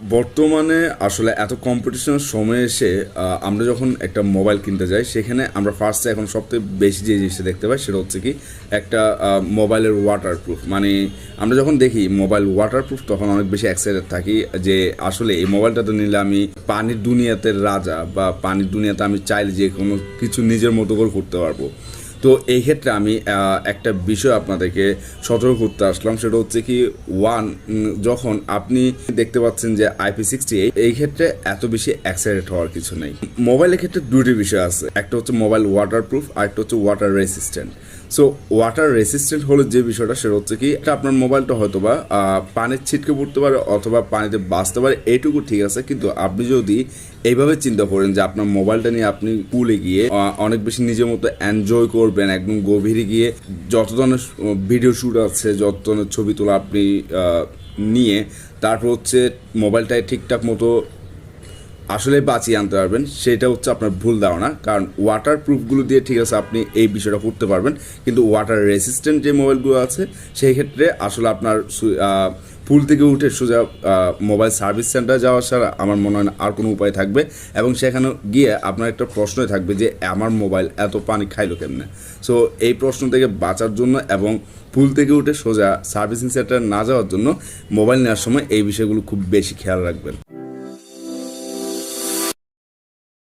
বর্তমানে আসলে এত কম্পিটিশনের সময় এসে আমরা যখন একটা মোবাইল কিনতে যাই সেখানে আমরা ফার্স্টে এখন সবথেকে বেশি যে জিনিসটা দেখতে পাই সেটা হচ্ছে কি একটা মোবাইলের ওয়াটারপ্রুফ। মানে আমরা যখন দেখি মোবাইল ওয়াটারপ্রুফ তখন অনেক বেশি এক্সাইটেড থাকি যে আসলে এই মোবাইলটা তো নিলে আমি পানির দুনিয়াতে রাজা, বা পানির দুনিয়াতে আমি চাইলে যে কোনো কিছু নিজের মতো করে করতে পারবো। তো এই ক্ষেত্রে আমি একটা বিষয় আপনাদেরকে সতর্ক করতে আসলাম, সেটা হচ্ছে কি যখন আপনি দেখতে পাচ্ছেন যে IP68, এই ক্ষেত্রে এত বেশি এক্সাইটেড হওয়ার কিছু নেই। মোবাইলের ক্ষেত্রে দুটি বিষয় আছে, একটা হচ্ছে মোবাইল ওয়াটারপ্রুফ আর একটা হচ্ছে water resistant. So water resistant হলো যে বিষয়টা, সেটা হচ্ছে কি আপনার মোবাইলটা হয়তো বা পানির ছিটকে পড়তে পারে অথবা পানিতে বাঁচতে পারে, এইটুকু ঠিক আছে। কিন্তু আপনি যদি এইভাবে চিন্তা করেন যে আপনার মোবাইলটা নিয়ে আপনি পুলে গিয়ে অনেক বেশি নিজের মতো এনজয় করবেন, একদম গভীরে গিয়ে যত ধরনের ভিডিও শ্যুট আছে, যত ধরনের ছবি তোলা আপনি নিয়ে তারপর হচ্ছে মোবাইলটায় ঠিকঠাক মতো আসলে বাঁচিয়ে আনতে পারবেন, সেটা হচ্ছে আপনার ভুল ধারণা। কারণ ওয়াটার প্রুফগুলো দিয়ে ঠিক আছে আপনি এই বিষয়টা করতে পারবেন, কিন্তু ওয়াটার রেসিস্ট্যান্ট যে মোবাইলগুলো আছে সেই ক্ষেত্রে আসলে আপনার পুল থেকে উঠে সোজা মোবাইল সার্ভিস সেন্টার যাওয়া ছাড়া আমার মনে হয় না আর কোনো উপায় থাকবে। এবং সেখানে গিয়ে আপনার একটা প্রশ্নই থাকবে যে আমার মোবাইল এত পানি খাইলো কেমনে। সো এই প্রশ্ন থেকে বাঁচার জন্য এবং পুল থেকে উঠে সোজা সার্ভিসিং সেন্টার না যাওয়ার জন্য মোবাইল নেওয়ার সময় এই বিষয়গুলো খুব বেশি খেয়াল রাখবেন।